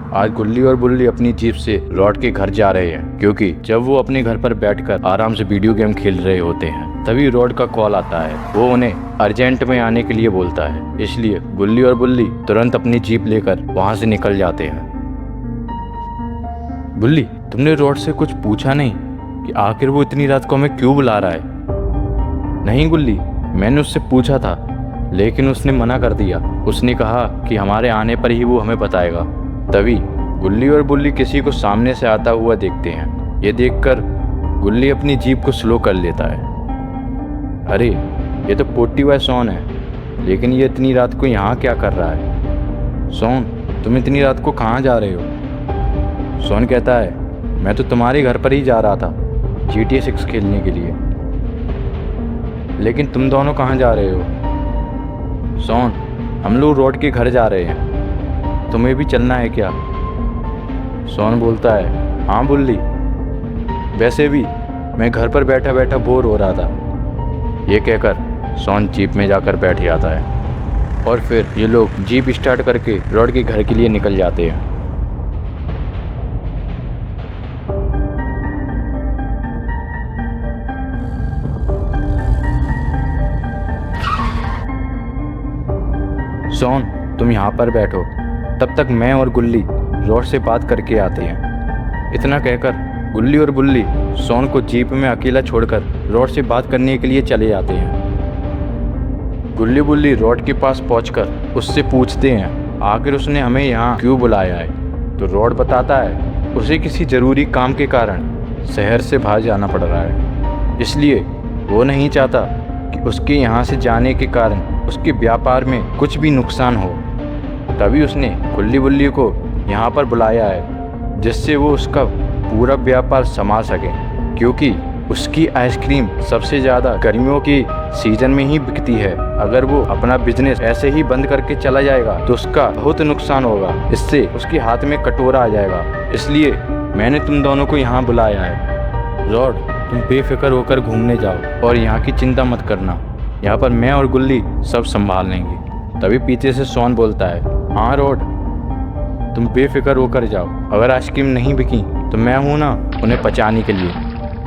आज गुल्ली और बुल्ली अपनी जीप से लौट के घर जा रहे हैं, क्योंकि जब वो अपने घर पर बैठकर आराम से वीडियो गेम खेल रहे होते हैं तभी रॉड का कॉल आता है। वो उन्हें अर्जेंट में आने के लिए बोलता है, इसलिए गुल्ली और बुल्ली तुरंत अपनी जीप लेकर वहां से निकल जाते हैं। बुल्ली, तुमने रॉड से कुछ पूछा नहीं कि आखिर वो इतनी रात को हमें क्यों बुला रहा है? नहीं गुल्ली, मैंने उससे पूछा था लेकिन उसने मना कर दिया। उसने कहा कि हमारे आने पर ही वो हमें बताएगा। तभी गुल्ली और बुल्ली किसी को सामने से आता हुआ देखते हैं। ये देखकर गुल्ली अपनी जीप को स्लो कर लेता है। अरे, ये तो पोटी हुआ सोन है, लेकिन ये इतनी रात को यहाँ क्या कर रहा है? सोन, तुम इतनी रात को कहाँ जा रहे हो? सोन कहता है, मैं तो तुम्हारे घर पर ही जा रहा था GTA 6 खेलने के लिए। लेकिन तुम दोनों कहाँ जा रहे हो? सोन, हम लोग रॉड के घर जा रहे हैं, तुम्हें भी चलना है क्या? सोन बोलता है, हाँ बुल्ली, वैसे भी मैं घर पर बैठा बैठा बोर हो रहा था। ये कहकर सोन जीप में जाकर बैठ जाता है और फिर ये लोग जीप स्टार्ट करके रॉड के घर के लिए निकल जाते हैं। सोन, तुम यहाँ पर बैठो, तब तक मैं और गुल्ली रॉड से बात करके आते हैं। इतना कहकर गुल्ली और बुल्ली सोन को जीप में अकेला छोड़कर रॉड से बात करने के लिए चले जाते हैं। गुल्ली बुल्ली रॉड के पास पहुंचकर उससे पूछते हैं आखिर उसने हमें यहाँ क्यों बुलाया है। तो रॉड बताता है उसे किसी ज़रूरी काम के कारण शहर से बाहर जाना पड़ रहा है, इसलिए वो नहीं चाहता कि उसके यहाँ से जाने के कारण उसके व्यापार में कुछ भी नुकसान हो। तभी उसने गुल्ली बुल्ली को यहाँ पर बुलाया है, जिससे वो उसका पूरा व्यापार संभाल सके, क्योंकि उसकी आइसक्रीम सबसे ज़्यादा गर्मियों की सीज़न में ही बिकती है। अगर वो अपना बिजनेस ऐसे ही बंद करके चला जाएगा तो उसका बहुत नुकसान होगा, इससे उसके हाथ में कटोरा आ जाएगा। इसलिए मैंने तुम दोनों को यहाँ बुलाया है। रॉड, तुम बेफिक्र होकर घूमने जाओ और यहाँ की चिंता मत करना, यहाँ पर मैं और गुल्ली सब संभाल लेंगे। तभी पीछे से सोन बोलता है, हाँ रॉड, तुम बेफिक्र होकर जाओ, अगर आइसक्रीम नहीं बिकी तो मैं हूँ ना उन्हें पचाने के लिए।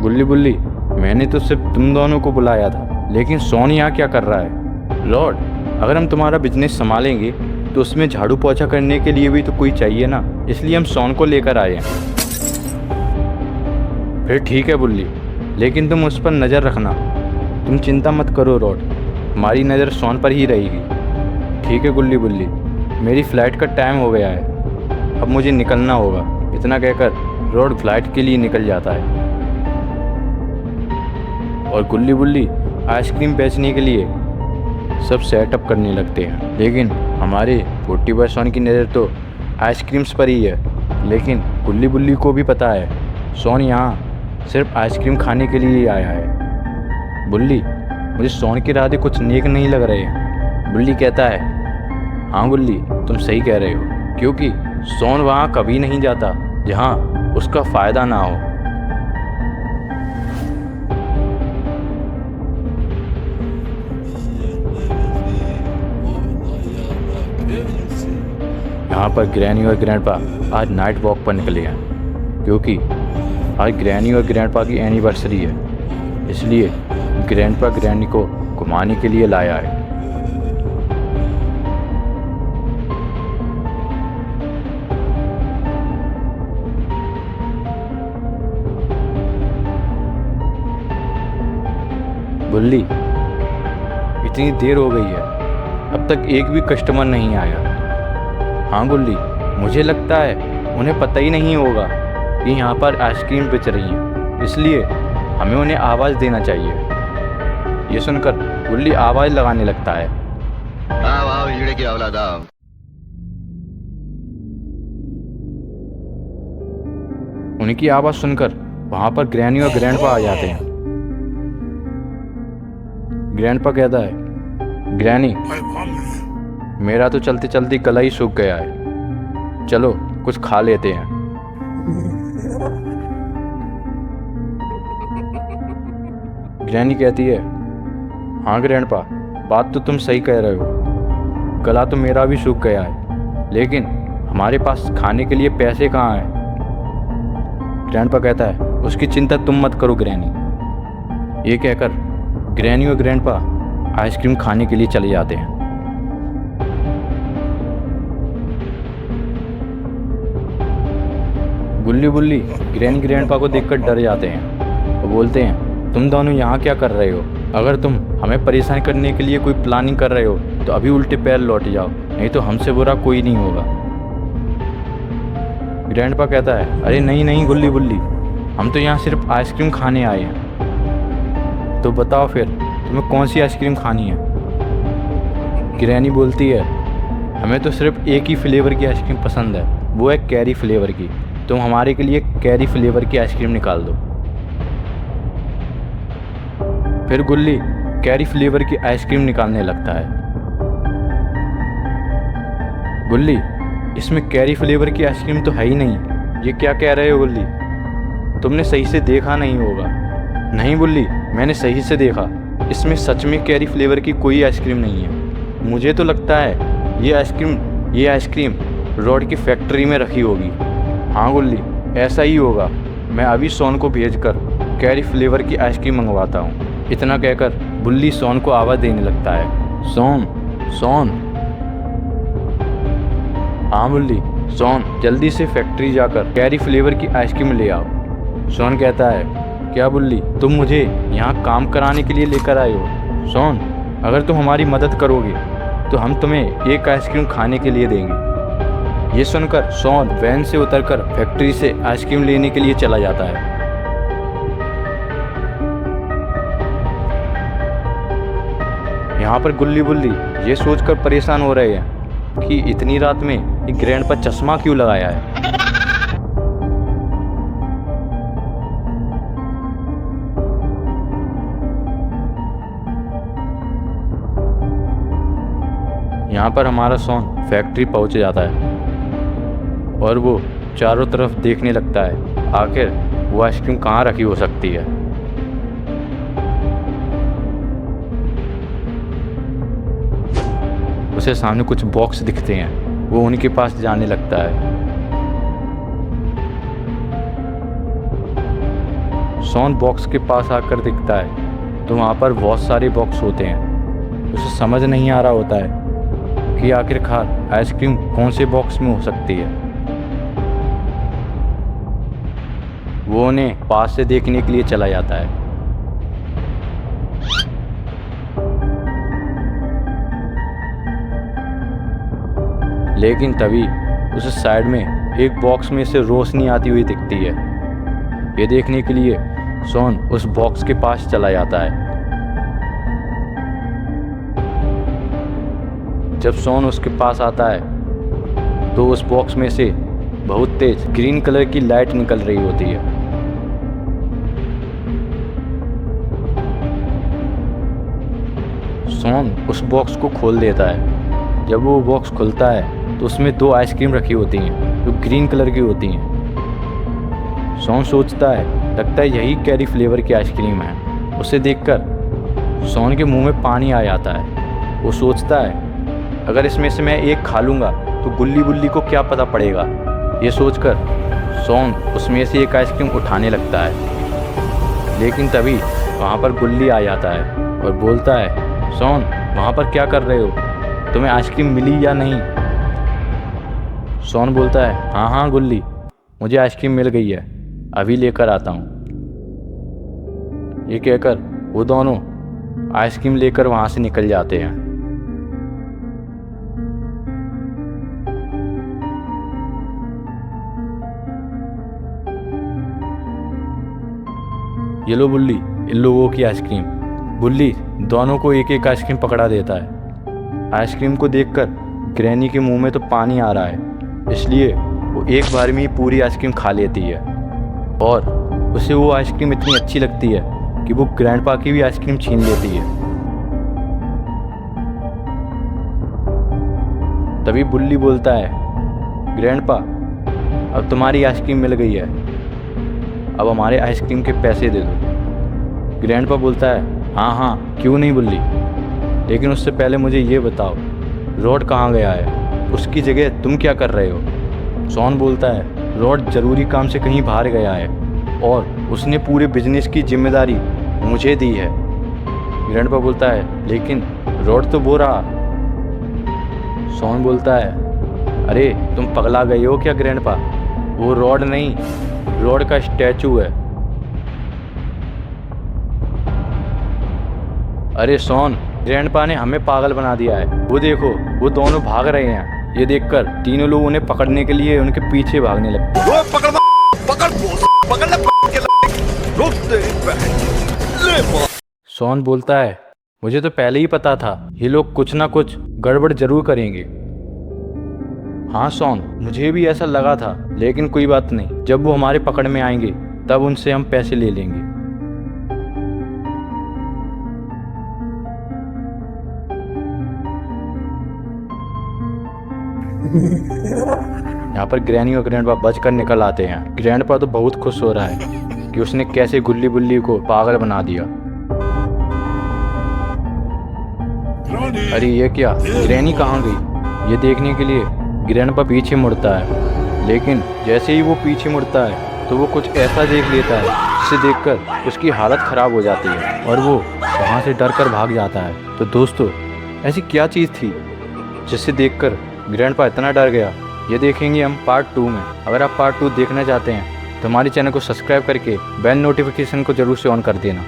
गुल्ली बुल्ली, मैंने तो सिर्फ तुम दोनों को बुलाया था, लेकिन सोन यहाँ क्या कर रहा है? रॉड, अगर हम तुम्हारा बिजनेस संभालेंगे तो उसमें झाड़ू पोछा करने के लिए भी तो कोई चाहिए ना, इसलिए हम सोन को लेकर आए हैं। फिर ठीक है बुल्ली, लेकिन तुम उस पर नज़र रखना। तुम चिंता मत करो रॉड, हमारी नज़र सोन पर ही रहेगी। ठीक है गुल्ली बुल्ली, मेरी फ़्लाइट का टाइम हो गया है, अब मुझे निकलना होगा। इतना कहकर रॉड फ्लाइट के लिए निकल जाता है और गुल्ली बुल्ली आइसक्रीम बेचने के लिए सब सेटअप करने लगते हैं। लेकिन हमारे पोटी बॉय सोन की नज़र तो आइसक्रीम्स पर ही है। लेकिन गुल्ली बुल्ली को भी पता है सोन यहाँ सिर्फ आइसक्रीम खाने के लिए ही आया है। बुल्ली, मुझे सोन के इरादे कुछ नेक नहीं लग रहे हैं। बुल्ली कहता है, हाँ गुल्ली, तुम सही कह रहे हो, क्योंकि सोन वहाँ कभी नहीं जाता जहाँ उसका फ़ायदा ना हो। यहाँ पर ग्रैनी और ग्रैंडपा आज नाइट वॉक पर निकले हैं, क्योंकि आज ग्रैनी और ग्रैंडपा की एनिवर्सरी है, इसलिए ग्रैंडपा ग्रैनी को घुमाने के लिए लाया है। बुल्ली, इतनी देर हो गई है, अब तक एक भी कस्टमर नहीं आया। हाँ गुल्ली, मुझे लगता है उन्हें पता ही नहीं होगा कि यहाँ पर आइसक्रीम बेच रही है, इसलिए हमें उन्हें आवाज़ देना चाहिए। ये सुनकर गुल्ली आवाज़ लगाने लगता है। उनकी आवाज़ सुनकर वहाँ पर ग्रैनी और ग्रैंडपा आ जाते हैं। ग्रैंडपा कहता है, ग्रैनी, मेरा तो चलते चलते गला ही सूख गया है, चलो कुछ खा लेते हैं। ग्रैनी कहती है, हाँ ग्रैंडपा, बात तो तुम सही कह रहे हो, गला तो मेरा भी सूख गया है, लेकिन हमारे पास खाने के लिए पैसे कहाँ हैं? ग्रैंडपा कहता है, उसकी चिंता तुम मत करो ग्रैनी। ये कहकर ग्रैनी और ग्रैंडपा आइसक्रीम खाने के लिए चले जाते हैं। गुल्ली बुल्ली ग्रैनी ग्रैंडपा को देखकर डर जाते हैं और बोलते हैं, तुम दोनों यहाँ क्या कर रहे हो? अगर तुम हमें परेशान करने के लिए कोई प्लानिंग कर रहे हो तो अभी उल्टे पैर लौट जाओ, नहीं तो हमसे बुरा कोई नहीं होगा। ग्रैंडपा कहता है, अरे नहीं नहीं गुल्ली बुल्ली, हम तो यहाँ सिर्फ आइसक्रीम खाने आए हैं। तो बताओ फिर तुम्हें कौन सी आइसक्रीम खानी है? ग्रैनी बोलती है, हमें तो सिर्फ एक ही फ्लेवर की आइसक्रीम पसंद है, वो है कैरी फ्लेवर की। तुम हमारे के लिए कैरी फ्लेवर की आइसक्रीम निकाल दो। फिर गुल्ली कैरी फ्लेवर की आइसक्रीम निकालने लगता है। गुल्ली, इसमें कैरी फ्लेवर की आइसक्रीम तो है ही नहीं, ये क्या कह रहे हो गुल्ली? तुमने सही से देखा नहीं होगा। नहीं गुल्ली, मैंने सही से देखा, इसमें सच में कैरी फ्लेवर की कोई आइसक्रीम नहीं है। मुझे तो लगता है ये आइसक्रीम रॉड की फैक्ट्री में रखी होगी। हाँ गुल्ली, ऐसा ही होगा। मैं अभी सोन को भेजकर कैरी फ्लेवर की आइसक्रीम मंगवाता हूँ। इतना कहकर बुल्ली सोन को आवाज़ देने लगता है, सोन सोन। हाँ बुल्ली, सोन जल्दी से फैक्ट्री जाकर कैरी फ्लेवर की आइसक्रीम ले आओ। सोन कहता है, क्या बुल्ली, तुम मुझे यहाँ काम कराने के लिए लेकर आए हो? सोन, अगर तुम हमारी मदद करोगे तो हम तुम्हें एक आइसक्रीम खाने के लिए देंगे। ये सुनकर सोन वैन से उतरकर फैक्ट्री से आइसक्रीम लेने के लिए चला जाता है। यहाँ पर गुल्ली बुल्ली ये सोचकर परेशान हो रहे हैं कि इतनी रात में ये ग्रैंडपा चश्मा क्यों लगाया है। यहाँ पर हमारा सोन फैक्ट्री पहुँच जाता है और वो चारों तरफ देखने लगता है, आखिर वो आइसक्रीम कहाँ रखी हो सकती है। उसे सामने कुछ बॉक्स दिखते हैं, वो उनके पास जाने लगता है। सोन बॉक्स के पास आकर दिखता है तो वहाँ पर बहुत सारे बॉक्स होते हैं। उसे समझ नहीं आ रहा होता है कि आखिरकार आइसक्रीम कौन से बॉक्स में हो सकती है। वो उन्हें पास से देखने के लिए चला जाता है। लेकिन तभी उसे साइड में एक बॉक्स में से रोशनी आती हुई दिखती है। ये देखने के लिए सोन उस बॉक्स के पास चला जाता है। जब सोन उसके पास आता है तो उस बॉक्स में से बहुत तेज ग्रीन कलर की लाइट निकल रही होती है। सोन उस बॉक्स को खोल देता है। जब वो बॉक्स खुलता है तो उसमें 2 आइसक्रीम रखी होती हैं जो ग्रीन कलर की होती हैं। सोन सोचता है, लगता है यही कैरी फ्लेवर की आइसक्रीम है। उसे देखकर सोन के मुंह में पानी आ जाता है। वो सोचता है, अगर इसमें से मैं एक खा लूँगा तो गुल्ली बुल्ली को क्या पता पड़ेगा। ये सोचकर सोन उसमें से एक आइसक्रीम उठाने लगता है। लेकिन तभी वहाँ पर गुल्ली आ जाता है और बोलता है, सोन वहाँ पर क्या कर रहे हो? तुम्हें आइसक्रीम मिली या नहीं? सोन बोलता है, हाँ हाँ गुल्ली, मुझे आइसक्रीम मिल गई है, अभी लेकर आता हूँ। ये कहकर वो दोनों आइसक्रीम लेकर वहाँ से निकल जाते हैं। ये लो बुल्ली, इन लोगों की आइसक्रीम। बुल्ली दोनों को एक एक आइसक्रीम पकड़ा देता है। आइसक्रीम को देखकर ग्रैनी के मुंह में तो पानी आ रहा है, इसलिए वो एक बार में ही पूरी आइसक्रीम खा लेती है और उसे वो आइसक्रीम इतनी अच्छी लगती है कि वो ग्रैंडपा की भी आइसक्रीम छीन लेती है। तभी बुल्ली बोलता है, ग्रैंडपा, अब तुम्हारी आइसक्रीम मिल गई है, अब हमारे आइसक्रीम के पैसे दे दो। ग्रैंडपा बोलता है, हाँ हाँ क्यों नहीं बुल्ली, लेकिन उससे पहले मुझे ये बताओ, रॉड कहाँ गया है? उसकी जगह तुम क्या कर रहे हो? शॉन बोलता है रॉड ज़रूरी काम से कहीं बाहर गया है और उसने पूरे बिजनेस की जिम्मेदारी मुझे दी है। ग्रैंडपा बोलता है लेकिन रॉड तो वो रहा। शॉन बोलता है अरे तुम पगला गए हो क्या ग्रैंडपा, वो रॉड नहीं, रॉड का स्टैचू है। अरे शॉन, ग्रैंडपा ने हमें पागल बना दिया है। वो देखो, वो दोनों भाग रहे हैं। ये देखकर तीनों लोग उन्हें पकड़ने के लिए उनके पीछे भागने लगते हैं। शॉन बोलता है मुझे तो पहले ही पता था ये लोग कुछ ना कुछ गड़बड़ जरूर करेंगे। हाँ शॉन, मुझे भी ऐसा लगा था, लेकिन कोई बात नहीं, जब वो हमारे पकड़ में आएंगे तब उनसे हम पैसे ले लेंगे। यहाँ पर ग्रैनी और ग्रैंडपा बचकर निकल आते हैं। ग्रैंडपा तो बहुत खुश हो रहा है कि उसने कैसे गुल्ली बुल्ली को पागल बना दिया। अरे ये क्या, ग्रैनी कहाँ गई? ये देखने के लिए ग्रैंडपा पीछे मुड़ता है, लेकिन जैसे ही वो पीछे मुड़ता है तो वो कुछ ऐसा देख लेता है जिसे देखकर उसकी हालत ख़राब हो जाती है और वो वहाँ से डर कर भाग जाता है। तो दोस्तों, ऐसी क्या चीज़ थी जिसे देखकर ग्रैंडपा इतना डर गया, ये देखेंगे हम पार्ट 2 में। अगर आप पार्ट 2 देखना चाहते हैं तो हमारे चैनल को सब्सक्राइब करके बेल नोटिफिकेशन को ज़रूर से ऑन कर देना।